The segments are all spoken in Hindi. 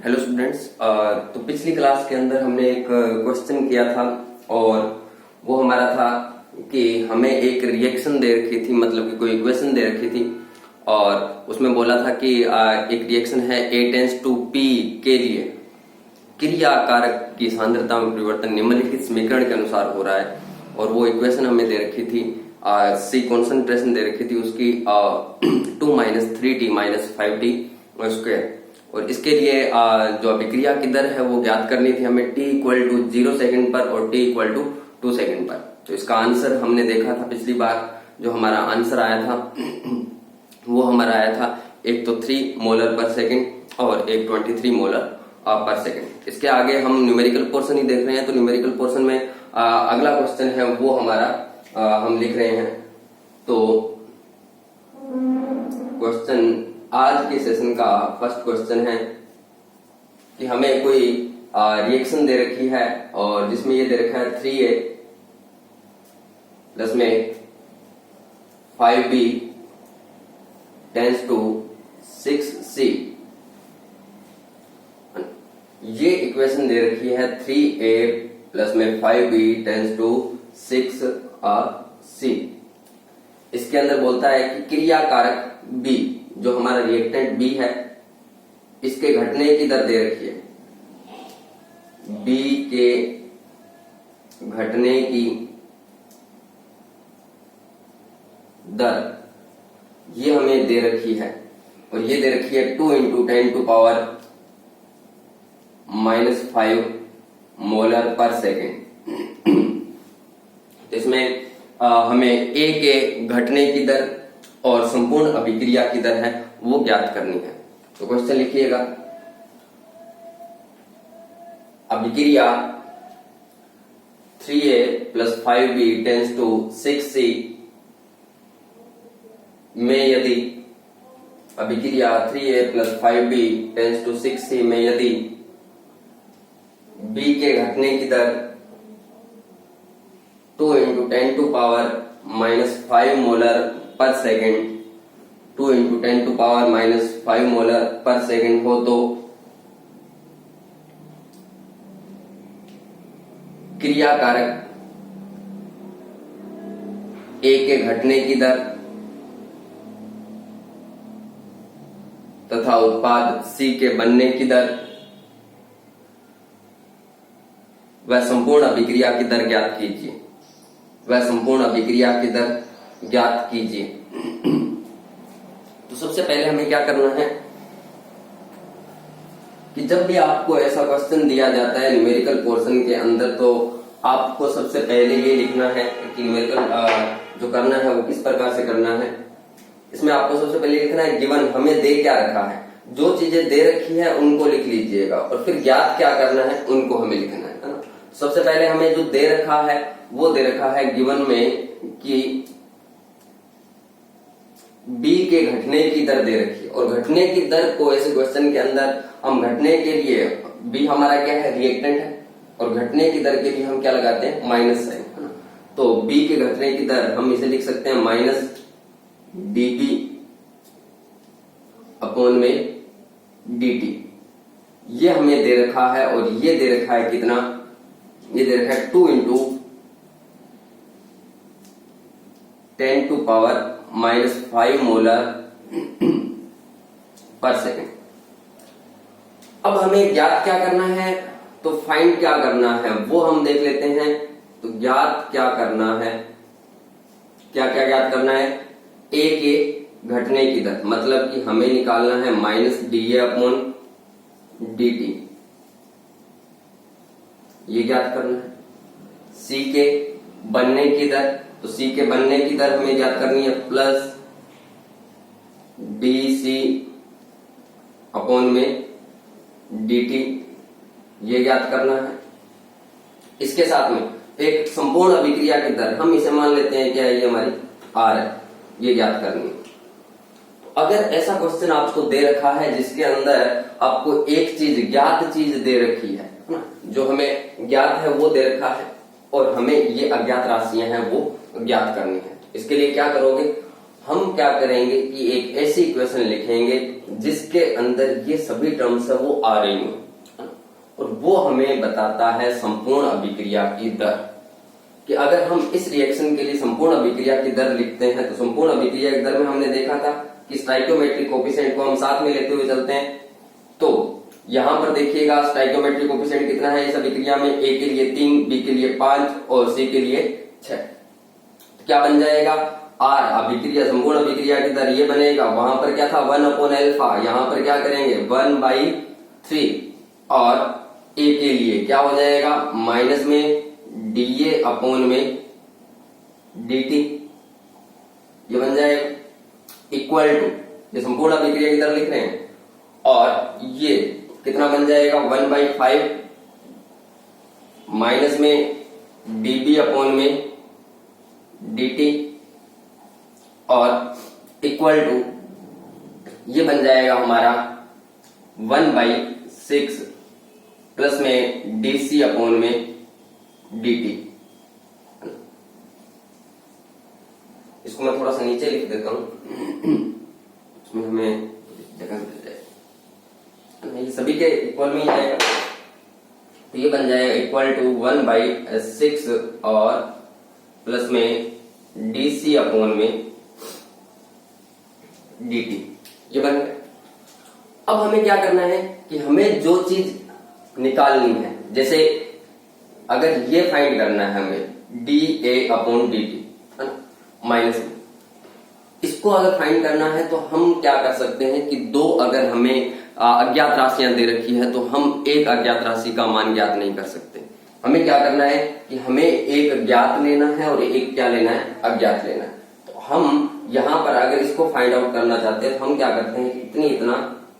Hello students. तो पिछली क्लास के अंदर हमने एक क्वेश्चन किया था और वो हमारा था कि हमें एक रिएक्शन दे रखी थी, मतलब कि कोई इक्वेशन दे रखी थी और उसमें बोला था कि एक रिएक्शन है A टेंड्स टू P के लिए क्रिया कारक की सांद्रता में परिवर्तन निम्नलिखित समीकरण के अनुसार हो रहा है। और वो इक्वेशन हमें दे रखी थी C कॉन्सेंट्रेशन दे रखी थी उसकी 2 - 3t - 5t स्क्वायर। और इसके लिए जो अभिक्रिया की दर है वो ज्ञात करनी थी हमें t = 0 सेकंड पर और t = 2 सेकंड पर। तो इसका आंसर हमने देखा था पिछली बार, जो हमारा आंसर आया था वो हमारा आया था एक तो 3 मोलर पर सेकंड और एक 23 मोलर पर सेकंड। इसके आगे हम न्यूमेरिकल पोर्शन ही देख रहे हैं, तो न्यूमेरिकल पोर्शन में अगला क्वेश्चन है वो हमारा हम लिख रहे हैं। तो क्वेश्चन आज के सेशन का फर्स्ट क्वेश्चन है कि हमें कोई रिएक्शन दे रखी है और जिसमें ये दे रखा है 3A प्लस में 5B टेंड्स टू 6C। ये इक्वेशन दे रखी है 3A प्लस में 5B टेंड्स टू 6C। इसके अंदर बोलता है कि क्रिया कारक B, जो हमारा रिएक्टेंट B है, इसके घटने की दर दे रखी है। B के घटने की दर ये हमें दे रखी है और ये दे रखी है 2 × 10⁻⁻⁵ मोलर पर सेकेंड। इसमें हमें A के घटने की दर और संपूर्ण अभिक्रिया की दर है वो ज्ञात करनी है। तो क्वेश्चन लिखिएगा, अभिक्रिया 3A plus 5B tends to 6C में यदि अभिक्रिया 3A plus 5B tends to 6C में यदि B के घटने की दर 2 × 10⁻⁻⁵ मोलर पर सेकेंड 2 × 10⁻⁻⁵ मोलर पर सेकेंड हो, तो क्रिया कारक A के घटने की दर तथा उत्पाद C के बनने की दर वह संपूर्ण अभिक्रिया की दर ज्ञात कीजिए। वह संपूर्ण अभिक्रिया की दर ज्ञात कीजिए। तो सबसे पहले हमें क्या करना है कि जब भी आपको ऐसा क्वेश्चन दिया जाता है न्यूमेरिकल पोर्शन के अंदर, तो आपको सबसे पहले ये लिखना है कि न्यूमेरिकल जो करना है वो किस प्रकार से करना है। इसमें आपको सबसे पहले लिखना है गिवन, हमें दे क्या रखा है, जो चीजें दे रखी है उनको लिख लीजिएगा और फिर ज्ञात क्या करना है उनको हमें लिखना है ना। सबसे पहले हमें जो दे रखा है वो दे रखा है गिवन में कि B के घटने की दर दे रखी है। और घटने की दर को ऐसे क्वेश्चन के अंदर हम घटने के लिए, B हमारा क्या है, रिएक्टेंट है, और घटने की दर के लिए हम क्या लगाते हैं, माइनस साइन, है ना। तो B के घटने की दर हम इसे लिख सकते हैं -dB अपॉन में dt। ये हमें दे रखा है और ये दे रखा है कितना, ये दे रखा है 2 × 10⁻⁻⁵ मोलर पर सेकेंड। अब हमें ज्ञात क्या करना है, तो फाइंड क्या करना है वो हम देख लेते हैं। तो ज्ञात क्या करना है, क्या क्या ज्ञात करना है, A के घटने की दर, मतलब कि हमें निकालना है -dA अपॉन dt, ये ज्ञात करना है। C के बनने की दर, तो C के बनने की दर हमें ज्ञात करनी है प्लस BC अपॉन में dt, ये ज्ञात करना है। इसके साथ में एक संपूर्ण अभिक्रिया की दर, हम इसे मान लेते हैं क्या है, ये हमारी R है, ये ज्ञात करनी है। अगर ऐसा क्वेश्चन आपको दे रखा है जिसके अंदर आपको एक चीज, ज्ञात चीज दे रखी है ना, जो हमें ज्ञात है वो दे रखा है और हमें ये अज्ञात राशियां हैं वो ज्ञात करनी है। इसके लिए क्या करोगे, हम क्या करेंगे कि एक ऐसी इक्वेशन लिखेंगे जिसके अंदर ये सभी टर्म्स है वो आ रही हो, और वो हमें बताता है संपूर्ण अभिक्रिया की दर। कि अगर हम इस रिएक्शन के लिए संपूर्ण अभिक्रिया की दर लिखते हैं तो संपूर्ण अभिक्रिया की दर में हमने देखा था कि स्टाइकियोमेट्रिक कोएफिशिएंट को हम साथ में लेते हुए चलते हैं। तो यहां पर देखिएगा स्टाइकियोमेट्रिक कोएफिशिएंट कितना है इस अभिक्रिया में, ए के लिए 3, बी के लिए 5 और सी के लिए 6। तो क्या बन जाएगा, आर अभिक्रिया संपूर्ण अभिक्रिया की दर ये बनेगा, वहां पर क्या था 1/अल्फा, यहां पर क्या करेंगे 1/3, और ए के लिए क्या हो जाएगा माइनस में डीए अपॉन में dt, ये बन जाएगा इक्वल टू, ये संपूर्ण अभिक्रिया की दर लिख रहे हैं, और ये कितना बन जाएगा 1/5 माइनस में dB अपॉन में dt, और इक्वल टू ये बन जाएगा हमारा 1/6 प्लस में dC अपॉन में dt। इसको मैं थोड़ा सा नीचे लिख देता हूं, इसमें हमें जगह मिल जाए, ये सभी के इक्वल में ही आएगा। तो ये बन जाएगा इक्वल टू 1/6 और प्लस में dC अपॉन में dt, ये बन गया। अब हमें क्या करना है कि हमें जो चीज निकालनी है, जैसे अगर ये फाइंड करना है हमें dA अपॉन dt है ना, माइनस में, इसको अगर फाइंड करना है तो हम क्या कर सकते हैं कि दो अगर हमें अज्ञात राशियां दे रखी है तो हम एक अज्ञात राशि का मान ज्ञात नहीं कर सकते। हमें क्या करना है कि हमें एक ज्ञात लेना है और एक क्या लेना है, अज्ञात लेना है। तो हम यहां पर अगर इसको फाइंड आउट करना चाहते हैं तो हम क्या करते हैं, इतना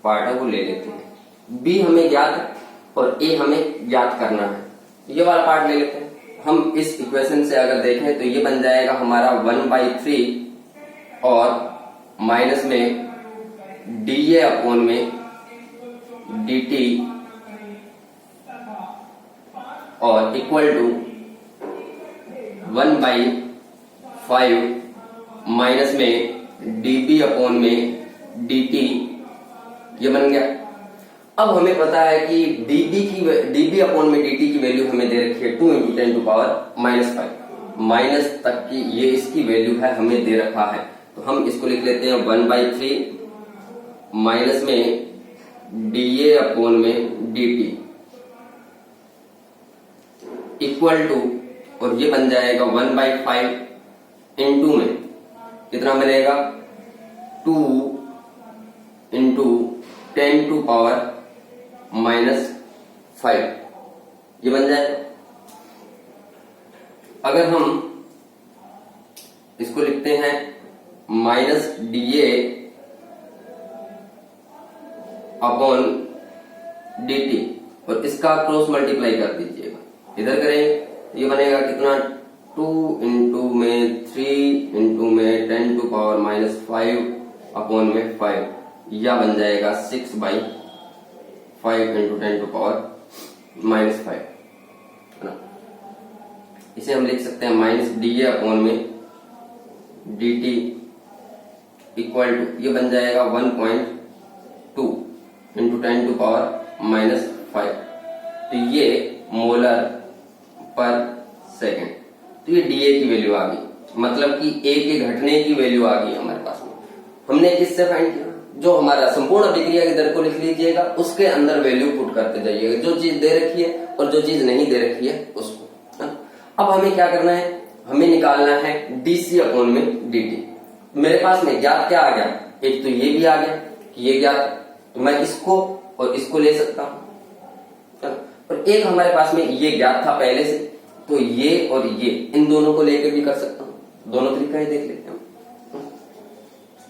पार्ट है वो ले लेते हैं, बी हमें ज्ञात और ए हमें ज्ञात करना है, ये वाला पार्ट ले लेते हैं। हम इस इक्वेशन से अगर देखें तो ये बन जाएगा हमारा 1/3 और माइनस में dA अपॉन में dt और इक्वल टू 1/5 माइनस में dB अपॉन में dt, ये बन गया। अब हमें पता है कि dB अपॉन में dt की वैल्यू हमें दे रखी है 2 × 10⁻⁵, माइनस तक की ये इसकी वैल्यू है हमें दे रखा है। तो हम इसको लिख लेते हैं 1/3 माइनस में dA अपॉन में dt इक्वल टू, और ये बन जाएगा 1/5 इंटू में कितना बनेगा 2 × 10⁻⁵, ये बन जाएगा। अगर हम इसको लिखते हैं माइनस dA अपॉन dt और इसका क्रॉस मल्टीप्लाई कर दीजिएगा, इधर करेंगे ये बनेगा कितना 2 × में 3 × में 10⁻⁵ अपॉन में 5, या बन जाएगा 6/5 × 10⁻⁵ है ना। इसे हम लिख सकते हैं माइनस dA अपॉन में dt इक्वल टू, ये बन जाएगा 1.2 × 10⁻⁵, तो ये मोलर पर सेकेंड। तो ये dA की वैल्यू आ गई, मतलब कि A के घटने की वैल्यू आ गई हमारे पास में। हमने किससे फाइंड किया, जो हमारा संपूर्ण अभिक्रिया की दर को लिख लीजिएगा, उसके अंदर वैल्यू पुट करते जाइएगा, जो चीज दे रखी है और जो चीज नहीं दे रखी है उसको। अब हमें क्या करना है, हमें निकालना है dC अपॉन में dt। मेरे पास में ज्ञात क्या आ गया, एक तो ये भी आ गया कि ये ज्ञात, तो मैं इसको और इसको ले सकता हूं, और एक हमारे पास में ये ज्ञात था पहले से, तो ये और ये इन दोनों को लेकर भी कर सकता हूं। दोनों तरीका ही देख लेते हैं।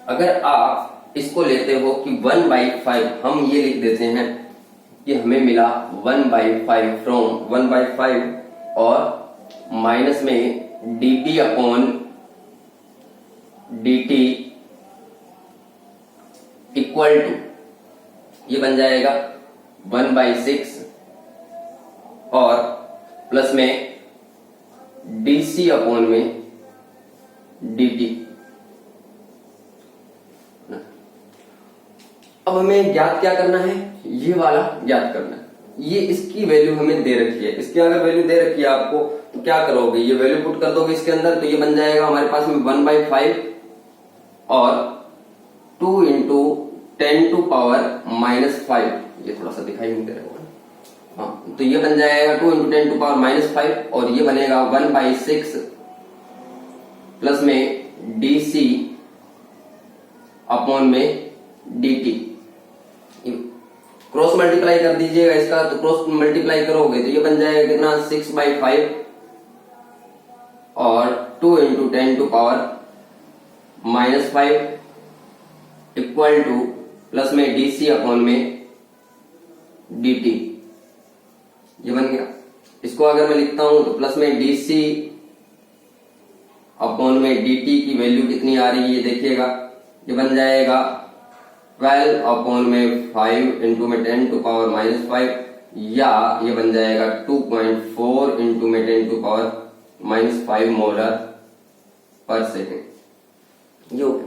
अगर आप इसको लेते हो कि 1/5, हम ये लिख देते हैं कि हमें मिला 1/5 फ्रॉम 1/5 और माइनस में dB upon dt equal to, ये बन जाएगा 1/6 और प्लस में dC अपॉन में dt, अब हमें ज्ञात क्या करना है, ये वाला ज्ञात करना है। ये इसकी वैल्यू हमें दे रखी है, इसकी अगर वैल्यू दे रखी है आपको तो क्या करोगे, ये वैल्यू पुट कर दोगे इसके अंदर, तो ये बन जाएगा हमारे पास में 1/5 और 2 इंटू 10⁻⁻5। ये थोड़ा सा दिखाई नहीं दे रहा होगा, हाँ, तो ये बन जाएगा 2 इंटू 10⁻⁻5 और ये बनेगा 1/6 प्लस में dc अपॉन में dt। क्रॉस मल्टीप्लाई कर दीजिएगा इसका, तो क्रॉस मल्टीप्लाई करोगे तो ये बन जाएगा कितना 6/5 और 2 इंटू 10⁻⁻5 इक्वल टू प्लस में dc अपॉन में dt। ये बन गया। इसको अगर मैं लिखता हूं तो प्लस में dc अपॉन में dt की वैल्यू कितनी आ रही है ये देखिएगा, ये बन जाएगा 12 अपॉन में 5 इंटू में 10⁻⁻5 या ये बन जाएगा 2.4 इंटू में 10⁻⁻5 मोलर पर सेकेंड। ये हो गया।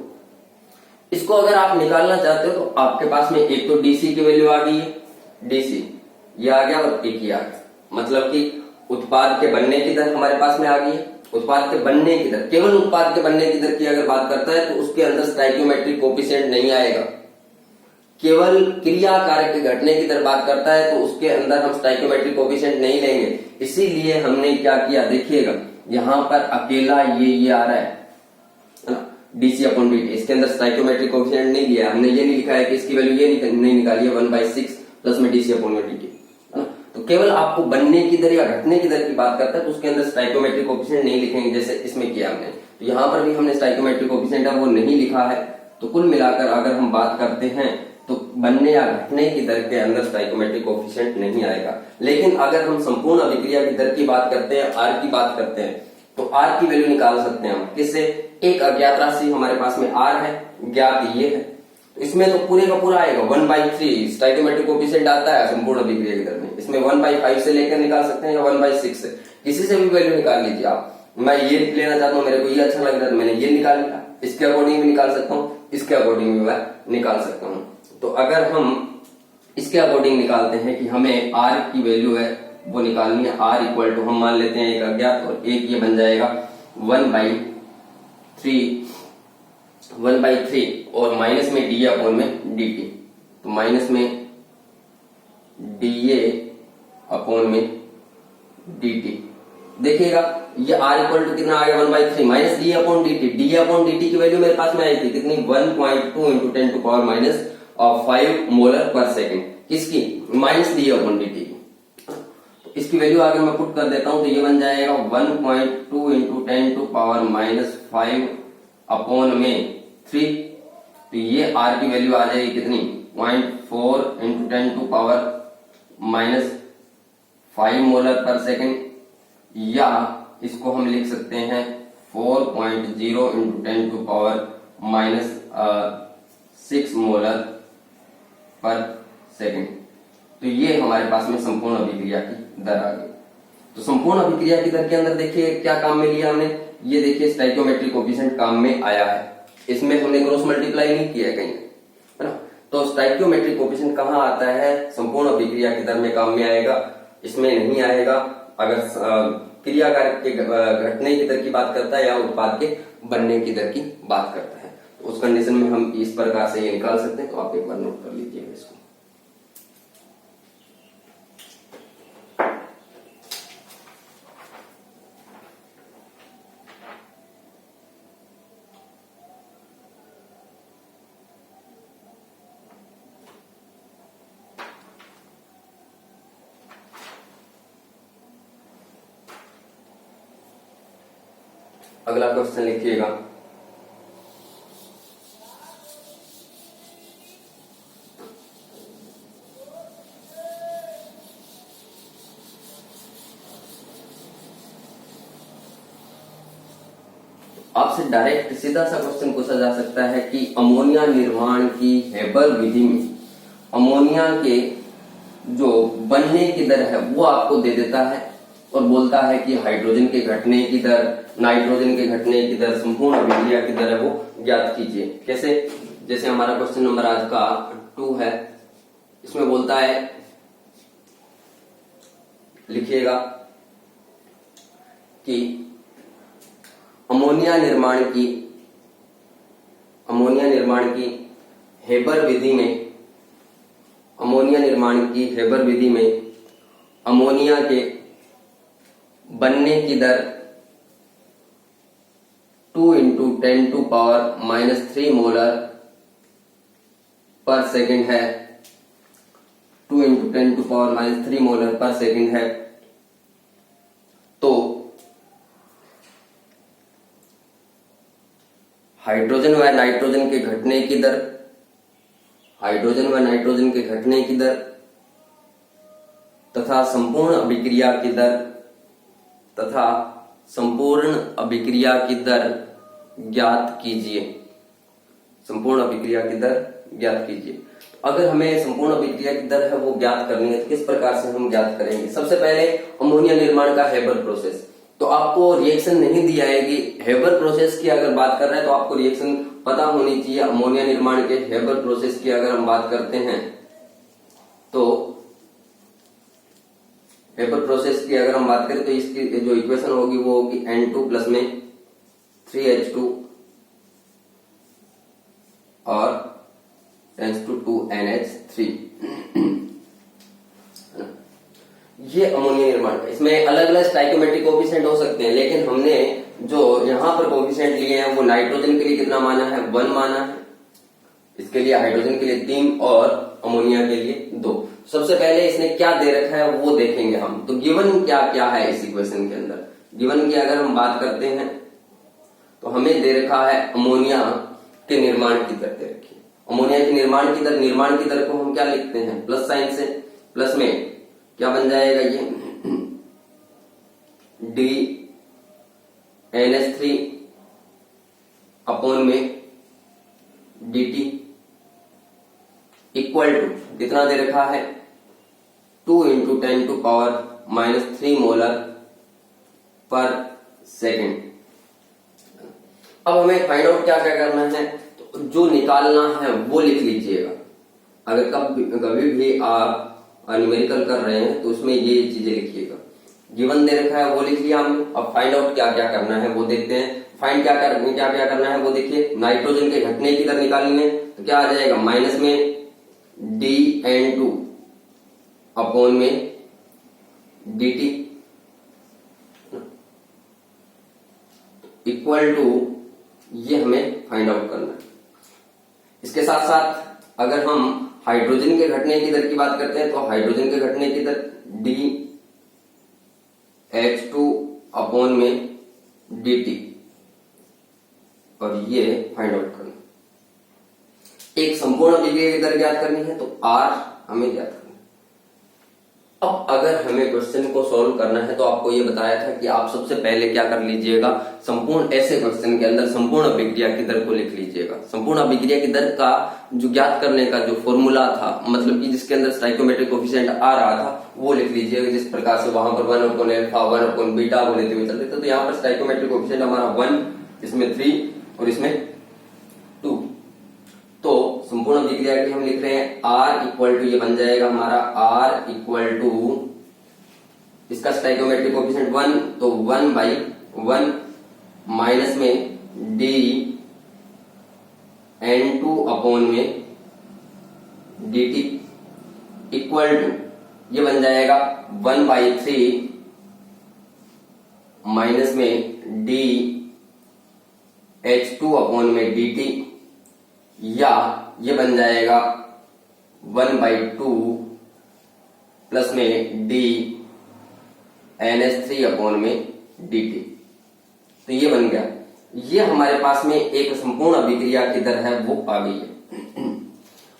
इसको अगर आप निकालना चाहते हो तो आपके पास में एक तो डीसी की वैल्यू आ गई है, डीसी ये आ गया और एक ही आ गया, मतलब कि उत्पाद के बनने की दर हमारे पास में आ गई है। उत्पाद के बनने की दर, केवल उत्पाद के बनने की दर की अगर बात करता है तो उसके अंदर स्टोइकियोमेट्रिक कोएफिशिएंट नहीं आएगा। केवल क्रिया कारक के घटने की दर बात करता है तो उसके अंदर हम स्टोइकियोमेट्रिक कोएफिशिएंट नहीं लेंगे। इसीलिए हमने क्या किया देखिएगा, यहाँ पर अकेला ये आ रहा है डीसी अपॉन dt, इसके अंदर स्टोइकियोमेट्रिक कोएफिशिएंट नहीं लिया हमने, ये नहीं लिखा है कि इसकी वैल्यू ये नहीं निकाली है 1/6 प्लस में डीसी अपॉन dt, है ना। तो केवल आपको बनने की दर या घटने की दर की बात करता है तो उसके अंदर स्टोइकियोमेट्रिक कोएफिशिएंट नहीं लिखेंगे जैसे इसमें किया हमने। तो यहाँ पर भी हमने स्टोइकियोमेट्रिक कोएफिशिएंट है वो नहीं लिखा है। तो कुल मिलाकर अगर हम बात करते हैं तो बनने या घटने की दर के अंदर स्टोइकियोमेट्रिक कोएफिशिएंट नहीं आएगा। लेकिन अगर हम संपूर्ण अभिक्रिया की दर की बात करते हैं, आर की बात करते हैं, तो आर की वैल्यू निकाल सकते हैं हम किससे, एक अज्ञात राशि हमारे पास में आर है, ज्ञात ये है, तो इसमें तो पूरे का पूरा आएगा 1/3 स्टोइकियोमेट्रिक कोएफिशिएंट आता है संपूर्ण अभिक्रिया की दर में। इसमें 1/5 से लेकर निकाल सकते हैं या 1/6 से, किसी से भी वैल्यू निकाल लीजिए आप। मैं ये लेना चाहता हूँ, मेरे को ये अच्छा लग रहा है तो मैंने ये निकाल लिया, इसके अकॉर्डिंग भी निकाल सकता हूँ, इसके अकॉर्डिंग भी मैं निकाल सकता हूँ। तो अगर हम इसके अकॉर्डिंग निकालते हैं कि हमें आर की वैल्यू है वो निकालनी है, आर इक्वल टू हम मान लेते हैं एक अज्ञात और एक ये बन जाएगा 1/3 और माइनस में डी अपॉन में डी टी, तो माइनस में डी अपॉन में डी टी। देखिएगा ये आर इक्वल टू कितना आ गया 1/3 minus D upon D T. D upon D T की वैल्यू मेरे पास में आई थी कितनी 1.2 इंटू 10⁻⁻5 मोलर पर सेकेंड, किसकी minus D upon D T की। इसकी वैल्यू आगे मैं पुट कर देता हूं तो ये बन जाएगा 1.2 इंटू 10⁻⁻5 अपॉन में 3, तो ये आर की वैल्यू आ जाएगी कितनी 0.4 इंटू 10⁻⁻5 मोलर पर सेकेंड, या इसको हम लिख सकते हैं 4.0 इंटू 10⁻⁻6 मोलर पर सेकेंड। तो ये हमारे पास में संपूर्ण अभिक्रिया की दर आ गई। तो संपूर्ण अभिक्रिया की दर के अंदर देखिए क्या काम में लिया हमने, ये देखिए स्टोइकियोमेट्रिक कोएफिशिएंट काम में आया है, इसमें हमने क्रॉस मल्टीप्लाई नहीं किया है कहीं, है ना। तो स्टोइकियोमेट्रिक कोएफिशिएंट कहाँ आता है, संपूर्ण अभिक्रिया की दर में काम में आएगा, इसमें नहीं आएगा अगर क्रिया कारक के घटने की दर की बात करता है या उत्पाद के बनने की दर की बात करता है। तो उस कंडीशन में हम इस प्रकार से ये निकाल सकते हैं। तो आप एक बार नोट कर लीजिएगा इसको। अगला क्वेश्चन लिखिएगा, आपसे डायरेक्ट सीधा सा क्वेश्चन पूछा जा सकता है कि अमोनिया निर्माण की हेबर विधि में अमोनिया के जो बनने की दर है वो आपको दे देता है और बोलता है कि हाइड्रोजन के घटने की दर, नाइट्रोजन के घटने की दर, संपूर्ण अभिक्रिया की दर है वो ज्ञात कीजिए। कैसे, जैसे हमारा क्वेश्चन नंबर आज का 2 है। इसमें बोलता है, लिखिएगा कि अमोनिया निर्माण की हेबर विधि में अमोनिया के बनने की दर 2 × 10⁻³ मोलर पर सेकेंड है। 2 × 10⁻³ मोलर पर सेकेंड है। तो हाइड्रोजन व नाइट्रोजन के घटने की दर तथा संपूर्ण अभिक्रिया की दर ज्ञात कीजिए। अगर हमें संपूर्ण अभिक्रिया की दर है वो ज्ञात करनी है तो किस प्रकार से हम ज्ञात करेंगे? सबसे पहले अमोनिया निर्माण का हेबर प्रोसेस। तो आपको रिएक्शन नहीं दिया है कि हेबर प्रोसेस की अगर बात कर रहे हैं तो आपको रिएक्शन पता होनी चाहिए। अमोनिया निर्माण के हेबर प्रोसेस की अगर हम बात करते हैं तो हेबर प्रोसेस की अगर हम बात करें तो इसकी जो इक्वेशन होगी वो होगी N2 प्लस में 3H2 और टेंस टू 2NH3। ये अमोनिया निर्माण का। इसमें अलग अलग स्टाइकोमेट्रिक कोफिशिएंट हो सकते हैं, लेकिन हमने जो यहाँ पर कोफिशिएंट लिए हैं वो नाइट्रोजन के लिए कितना माना है? 1 माना है। इसके लिए हाइड्रोजन के लिए 3 और अमोनिया के लिए 2। सबसे पहले इसने क्या दे रखा है वो देखेंगे हम। तो गिवन क्या क्या है इस इक्वेशन के अंदर? गिवन की अगर हम बात करते हैं तो हमें दे रखा है अमोनिया के निर्माण की दर दे रखी है। अमोनिया की निर्माण की दर को हम क्या लिखते हैं? प्लस साइन से। प्लस में क्या बन जाएगा? ये DNH3 अपॉन में DT इक्वल टू कितना दे रखा है? 2 × 10⁻³ मोलर पर सेकेंड। अब हमें फाइंड आउट क्या क्या करना है? तो जो निकालना है वो लिख लीजिएगा। अगर कभी भी आप न्यूमेरिकल कर रहे हैं तो उसमें ये चीजें लिखिएगा। गिवन दे रखा है वो लिख लिया हमने। अब फाइंड आउट क्या क्या करना है वो देखते हैं। फाइंड क्या क्या करना है वो देखिए। नाइट्रोजन के घटने की दर निकालनी है तो क्या आ जाएगा? माइनस में DN2 अपॉन में DT इक्वल टू, ये हमें फाइंड आउट करना है। इसके साथ साथ अगर हम हाइड्रोजन के घटने की दर की बात करते हैं तो हाइड्रोजन के घटने की दर DH2 अपॉन में DT और ये फाइंड आउट करना। एक संपूर्ण अभिक्रिया की दर ज्ञात करनी है तो R हमें ज्ञात करना। अब अगर हमें क्वेश्चन को सॉल्व करना है तो आपको ये बताया था कि आप सबसे पहले क्या कर लीजिएगा? संपूर्ण ऐसे क्वेश्चन के अंदर संपूर्ण अभिक्रिया की दर को लिख लीजिएगा। संपूर्ण अभिक्रिया की दर का जो ज्ञात करने का जो फॉर्मूला था, मतलब कि जिसके अंदर स्टाइकोमेट्रिक कोफिशिएंट आ रहा था वो लिख लीजिएगा। जिस प्रकार से वहां पर 1/α 1/β को लेते हुए चलते थे, तो यहाँ पर स्टाइकोमेट्रिक कोफिशिएंट हमारा 1, इसमें 3 और इसमें 2। तो संपूर्ण अभिक्रिया की हम लिख रहे हैं R इक्वल टू, ये बन जाएगा हमारा R इक्वल टू, इसका स्टाइकोमेट्रिक कोफिशिएंट 1 तो 1/1 माइनस में DN2 अपॉन में DT इक्वल टू, ये बन जाएगा 1/3 माइनस में DH2 अपॉन में DT, या ये बन जाएगा 1/2 प्लस में DNH3 अपॉन में DT। तो ये बन गया। ये हमारे पास में एक संपूर्ण अभिक्रिया की दर है वो आ गई है।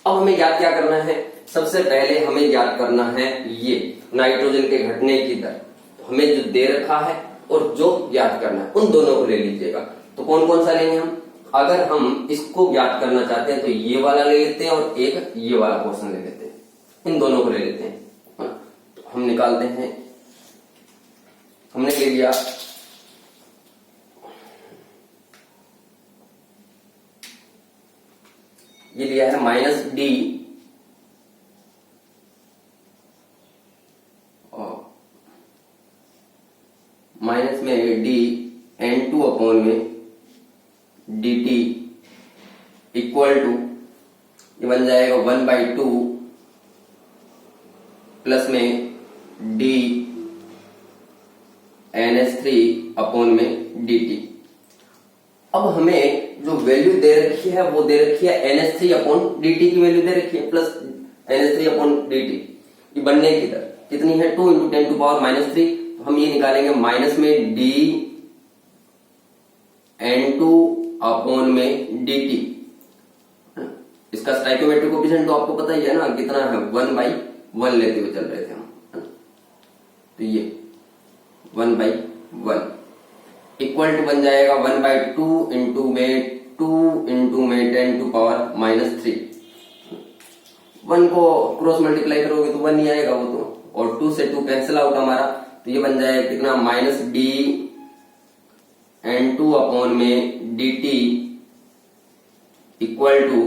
अब हमें ज्ञात क्या करना है? सबसे पहले हमें ज्ञात करना है ये नाइट्रोजन के घटने की दर। तो हमें जो दे रखा है और जो ज्ञात करना है उन दोनों को ले लीजिएगा। तो कौन कौन सा लेंगे हम? अगर हम इसको ज्ञात करना चाहते हैं तो ये वाला ले लेते हैं और एक ये वाला पोर्शन ले लेते हैं। इन दोनों को ले लेते हैं। तो हम निकालते हैं। हमने ले लिया ये लिया है -D माइनस में डी N2 अपॉन में dt इक्वल टू ये बन जाएगा 1/2 प्लस में डी NH3 अपॉन में dt। अब हमें जो वैल्यू दे रखी है वो दे रखी है NH3 अपॉन dt की वैल्यू दे रखी है प्लस NH3 अपॉन dt। ये बनने की दर कितनी है 2 × 10⁻³ तो हम ये निकालेंगे माइनस में d N2 अपॉन में dt। इसका स्टाइकोमेट्रिक कोएफिशिएंट तो आपको पता ही है ना कितना है 1/1 लेते हुए चल रहे थे हम, है ना। तो ये 1/1 इक्वल टू बन जाएगा 1/2 इंटू में 2 इंटू में 10⁻³ 1 को क्रॉस मल्टीप्लाई करोगे तो 1 ही आएगा वो तो, और 2 से 2 कैंसिल आउट हमारा, तो ये बन जाएगा कितना माइनस डी N2 अपॉन में dt इक्वल टू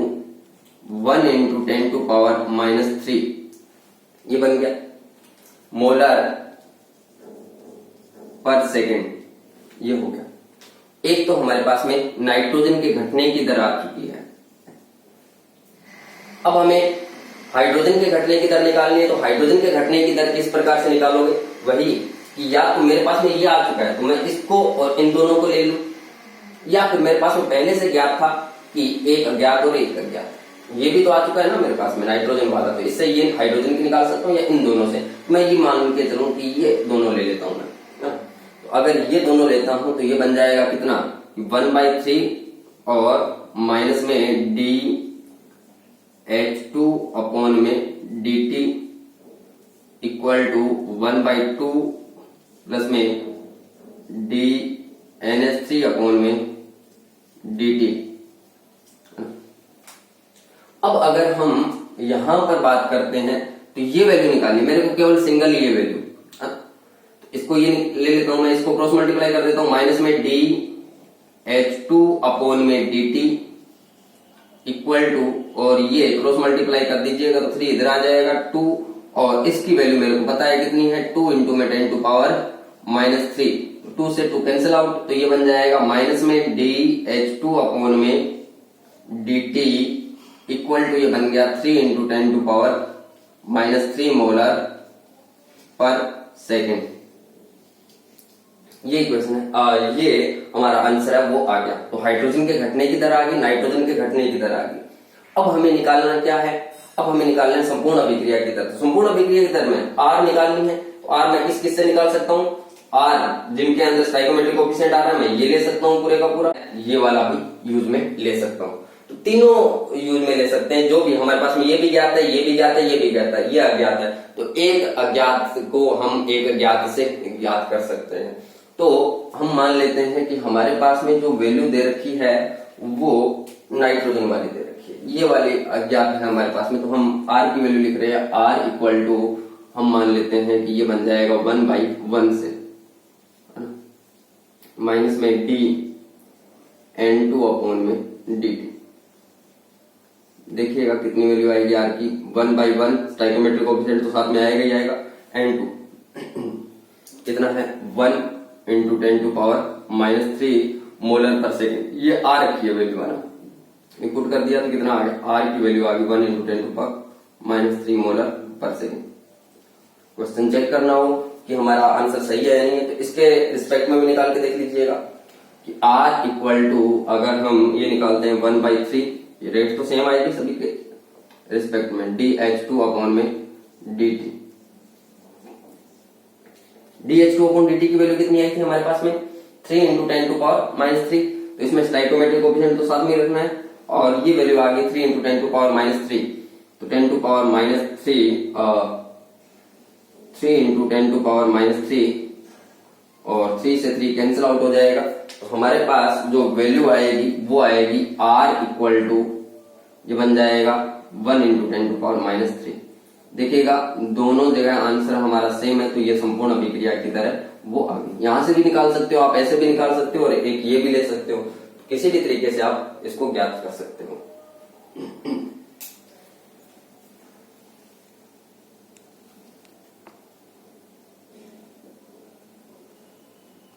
1 इंटू 10⁻³ ये बन गया मोलर पर सेकेंड। ये हो गया। एक तो हमारे पास में नाइट्रोजन के घटने की दर आ चुकी है। अब हमें हाइड्रोजन के घटने की दर निकालनी है, तो हाइड्रोजन के घटने की दर किस प्रकार से निकालोगे, वही कि या तो मेरे पास में ये आ चुका है तो मैं इसको और इन दोनों को ले लूं, या फिर मेरे पास में पहले से ज्ञात था कि एक अज्ञात और एक अज्ञात, ये भी तो आ चुका है ना मेरे पास में नाइट्रोजन वाला, तो इससे ये हाइड्रोजन की निकाल सकता हूँ या इन दोनों से। मैं ये मान के चलूं कि ये दोनों ले लेता हूं मैं, तो अगर ये दोनों लेता हूं तो ये बन जाएगा कितना 1/3 और माइनस में डी H2 अपॉन में dt इक्वल टू 1/2 प्लस में डी NH3 अपॉन में dt। अब अगर हम यहां पर बात करते हैं तो ये वैल्यू निकालनी, मेरे को केवल सिंगल ये वैल्यू, तो इसको ये ले लेता हूं मैं, इसको क्रॉस मल्टीप्लाई कर देता हूं माइनस में डी H2 अपॉन में dt इक्वल टू, और ये क्रॉस मल्टीप्लाई कर दीजिएगा तो 3 इधर आ जाएगा 2, और इसकी वैल्यू मेरे को पता है कितनी है 2 इंटू में 10⁻³ 2 से 2 कैंसिल आउट, तो ये बन जाएगा माइनस में डी H2 अपॉन में dt इक्वल टू ये बन गया 3 इंटू 10⁻³ मोलर पर सेकेंड। ये इक्वेशन है, ये हमारा आंसर है वो आ गया। तो हाइड्रोजन के घटने की दर आ गई, नाइट्रोजन के घटने की दर आ गई। अब हमें निकालना क्या है, अब हमें निकालना है संपूर्ण अभिक्रिया की दर। तो संपूर्ण अभिक्रिया की दर में R निकालनी है, तो R मैं किस से निकाल सकता हूँ, R जिनके अंदर स्टाइकोमेट्रिक कोएफिशिएंट आ रहा है मैं ये ले सकता हूँ पूरे का पूरा, ये वाला भी यूज में ले सकता हूँ, तो तीनों यूज में ले सकते हैं। जो भी हमारे पास में ये भी ज्ञात है, ये भी ज्ञात है, ये भी ज्ञात है, ये अज्ञात है, तो एक अज्ञात को हम एक ज्ञात से ज्ञात कर सकते हैं। तो हम मान लेते हैं कि हमारे पास में जो वैल्यू दे रखी है वो नाइट्रोजन वाली दे रखी है, ये वाली अज्ञात है हमारे पास में, तो हम R की वैल्यू लिख रहे हैं, R इक्वल टू हम मान लेते हैं कि ये बन जाएगा 1/1 से माइनस में डी N2 अपॉन में dt। देखिएगा कितनी वैल्यू आएगी R की, 1/1 स्टाइकोमेट्रिक कोएफिशिएंट तो साथ में आएगा ही आएगा, N2 कितना है 1 इंटू 10⁻³ मोलर पर सेकेंड, ये R रखी है वैल्यू है ना, इनपुट कर दिया तो कितना आ गया, R की वैल्यू आ गई 1 इंटू 10⁻³ मोलर पर सेकेंड। क्वेश्चन चेक करना हो कि हमारा आंसर सही है या नहीं है, तो इसके रिस्पेक्ट में भी निकाल के देख लीजिएगा कि R इक्वल टू, अगर हम ये निकालते हैं 1/3, ये रेट तो सेम आएगी सभी के रिस्पेक्ट में, डी H2 अपॉन में dt। DH2 अपॉन dt की वैल्यू कितनी आई थी हमारे पास में 3 इंटू 10⁻³, तो इसमें स्टाइकोमेट्रिक कोएफिशिएंट तो साथ में रखना है, और ये वैल्यू आ गई 3 इंटू 10⁻³, तो 3 इंटू 10⁻³ और 3 से 3 कैंसिल आउट हो जाएगा, तो हमारे पास जो वैल्यू आएगी वो आएगी R इक्वल टू, ये बन जाएगा 1 इंटू 10⁻³। देखिएगा दोनों जगह आंसर हमारा सेम है, तो ये संपूर्ण अभिक्रिया की तरह वो आ गई। यहां से भी निकाल सकते हो आप, ऐसे भी निकाल सकते हो, और एक ये भी ले सकते हो, किसी भी तरीके से आप इसको ज्ञात कर सकते हो।